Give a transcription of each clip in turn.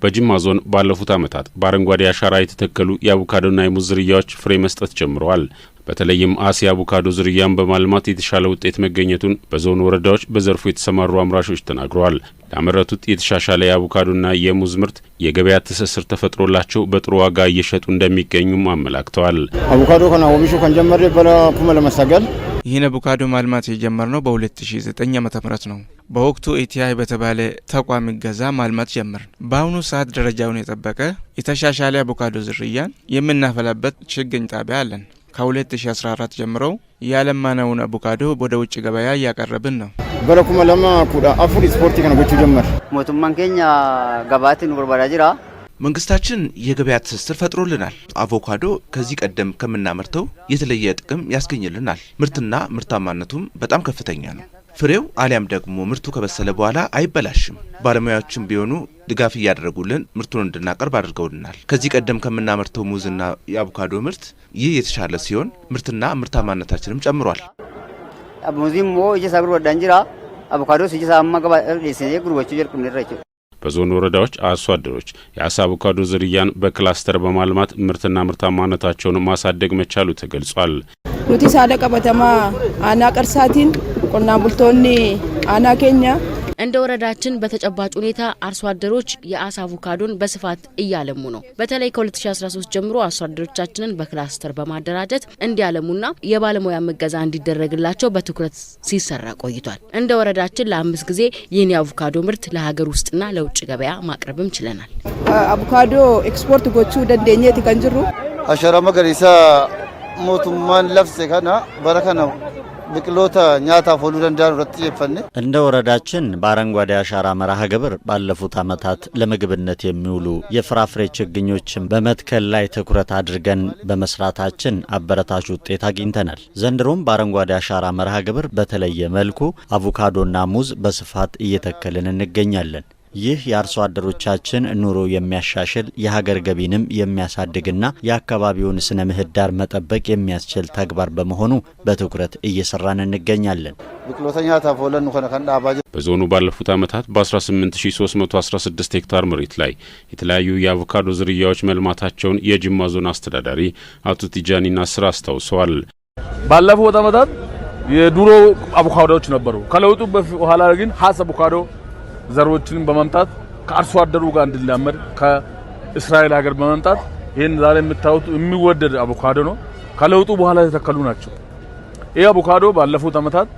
በጅማ ዞን ባለፉት ዓመታት በአረንጓዴ አሻራ የተተከሉ የአቮካዶና የሙዝ ዝርያዎች ፍሬ መስጠት ጀምረዋል። በተለይም አሲ አቮካዶ ዝርያን በማልማት የተሻለ ውጤት መገኘቱን በዞኑ ወረዳዎች በዘርፉ የተሰማሩ አምራቾች ተናግረዋል። ያመረቱት የተሻሻለ የአቮካዶና የሙዝ ምርት የገበያ ትስስር ተፈጥሮላቸው በጥሩ ዋጋ እየሸጡ እንደሚገኙም አመላክተዋል። አቮካዶ ከና ወብሹ ከንጀመረ በለኩመ ለመሰገል ይህን አቮካዶ ማልማት የጀመርነው በ2009 ዓ.ም ነው። በወቅቱ ኢቲአይ በተባለ ተቋም ገዛ ማልማት ጀመርን። በአሁኑ ሰዓት ደረጃውን የጠበቀ የተሻሻለ አቮካዶ ዝርያን የምናፈላበት ችግኝ ጣቢያ አለን። ከ2014 ጀምሮ ያለማነውን አቮካዶ ወደ ውጭ ገበያ ያቀረብን ነው። በለኩመ ለማ ኩዳ አፍሪ ስፖርት ከነጎቹ ጀመር ሞቱማን ኬኛ ገባትን ወርባዳ ጅራ መንግስታችን የገበያ ትስስር ፈጥሮልናል። አቮካዶ ከዚህ ቀደም ከምናመርተው የተለየ ጥቅም ያስገኝልናል። ምርትና ምርታማነቱም በጣም ከፍተኛ ነው። ፍሬው አሊያም ደግሞ ምርቱ ከበሰለ በኋላ አይበላሽም። ባለሙያዎችም ቢሆኑ ድጋፍ ያደረጉልን ምርቱን እንድናቀርብ አድርገውልናል። ከዚህ ቀደም ከምናመርተው ሙዝና የአቮካዶ ምርት ይህ የተሻለ ሲሆን ምርትና ምርታማነታችንም ጨምሯል። ሙዚም ወጀሳብሩ ወዳንጅራ አቮካዶ ሲጀሳማ ገባ ለሲኔ ጉርቦቹ ጀርኩን ረጭ በዞኑ ወረዳዎች አርሶ አደሮች የአሳ አቮካዶ ዝርያን በክላስተር በማልማት ምርትና ምርታማነታቸውን ማሳደግ መቻሉ ተገልጿል። ኑቲ ሳደቀ በተማ አና ቀርሳቲን ቆና ቡልቶኒ አና ኬኛ እንደ ወረዳችን በተጨባጭ ሁኔታ አርሶ አደሮች የአሳ አቮካዶን በስፋት እያለሙ ነው። በተለይ ከ2013 ጀምሮ አርሶ አደሮቻችንን በክላስተር በማደራጀት እንዲያለሙና የባለሙያ መገዛ እንዲደረግላቸው በትኩረት ሲሰራ ቆይቷል። እንደ ወረዳችን ለ5 ጊዜ ይህን የአቮካዶ ምርት ለሀገር ውስጥና ለውጭ ገበያ ማቅረብም ችለናል። አቮካዶ ኤክስፖርት ጎቹ ደንደኘት ከንጅሩ አሸራ መገሪሳ ሞቱማን ለፍሰ ከና በረከናው ብቅሎታ ኛታ ፎሉ ደንዳሩ ረጥየፈነ እንደ ወረዳችን በአረንጓዴ አሻራ መርሃ ግብር ባለፉት ዓመታት ለምግብነት የሚውሉ የፍራፍሬ ችግኞችን በመትከል ላይ ትኩረት አድርገን በመስራታችን አበረታች ውጤት አግኝተናል። ዘንድሮም በአረንጓዴ አሻራ መርሃ ግብር በተለየ መልኩ አቮካዶና ሙዝ በስፋት እየተከልን እንገኛለን። ይህ የአርሶ አደሮቻችን ኑሮ የሚያሻሽል የሀገር ገቢንም የሚያሳድግና የአካባቢውን ስነ ምህዳር መጠበቅ የሚያስችል ተግባር በመሆኑ በትኩረት እየሰራን እንገኛለን። ብቅሎተኛ ታፎለን ከነከንዳ አባጀ በዞኑ ባለፉት ዓመታት በ18316 ሄክታር መሬት ላይ የተለያዩ የአቮካዶ ዝርያዎች መልማታቸውን የጅማ ዞን አስተዳዳሪ አቶ ቲጃኒና ስራ አስታውሰዋል። ባለፉት ዓመታት የዱሮ አቮካዶዎች ነበሩ። ከለውጡ በኋላ ግን ሀስ አቮካዶ ዘሮችን በመምጣት ከአርሶ አደሩ ጋር እንድላመድ ከእስራኤል ሀገር በመምጣት ይሄን ዛሬ የምታዩት የሚወደድ አቮካዶ ነው። ከለውጡ በኋላ የተከሉ ናቸው። ይሄ አቮካዶ ባለፉት ዓመታት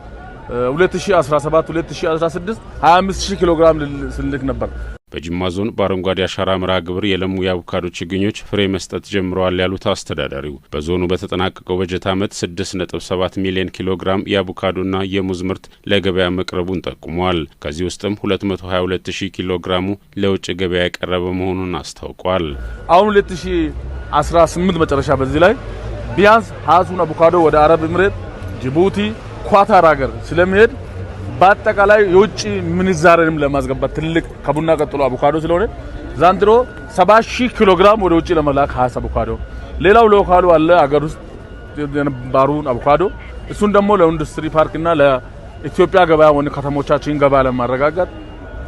2017 2016 25000 ኪሎ ግራም ስልክ ነበር። በጅማ ዞን በአረንጓዴ አሻራ መርሃ ግብር የለሙ የአቮካዶ ችግኞች ፍሬ መስጠት ጀምረዋል ያሉት አስተዳዳሪው በዞኑ በተጠናቀቀው በጀት ዓመት 6.7 ሚሊዮን ኪሎ ግራም የአቮካዶና የሙዝ ምርት ለገበያ መቅረቡን ጠቁመዋል። ከዚህ ውስጥም 222000 ኪሎ ግራሙ ለውጭ ገበያ የቀረበ መሆኑን አስታውቋል። አሁን 2018 መጨረሻ በዚህ ላይ ቢያንስ ሀሱን አቮካዶ ወደ አረብ ኤምሬት፣ ጅቡቲ፣ ኳታር ሀገር ስለሚሄድ በአጠቃላይ የውጭ ምንዛሬንም ለማስገባት ትልቅ ከቡና ቀጥሎ አቮካዶ ስለሆነ ዛንድሮ 70000 ኪሎ ግራም ወደ ውጭ ለመላክ ሀስ አቮካዶ ሌላው ሎካሉ አለ አገር ውስጥ የነበሩን አቮካዶ እሱን ደግሞ ለኢንዱስትሪ ፓርክና ለኢትዮጵያ ገበያ ወደ ከተሞቻችን ገበያ ለማረጋጋት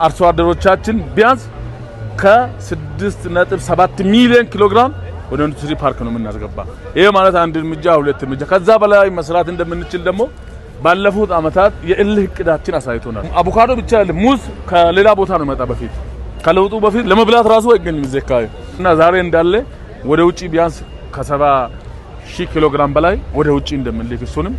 አርሶ አደሮቻችን ቢያንስ ከ6.7 ሚሊዮን ኪሎ ግራም ወደ ኢንዱስትሪ ፓርክ ነው የምናስገባ። ይሄ ማለት አንድ እርምጃ ሁለት እርምጃ ከዛ በላይ መስራት እንደምንችል ደግሞ ባለፉት ዓመታት የእልህ እቅዳችን አሳይቶናል። አቮካዶ ብቻ አይደለም፣ ሙዝ ከሌላ ቦታ ነው መጣ በፊት ከለውጡ በፊት ለመብላት ራሱ አይገኝም ዘካይ እና ዛሬ እንዳለ ወደ ውጪ ቢያንስ ከ70000 ኪሎ ግራም በላይ ወደ ውጪ እንደምንልክ እሱንም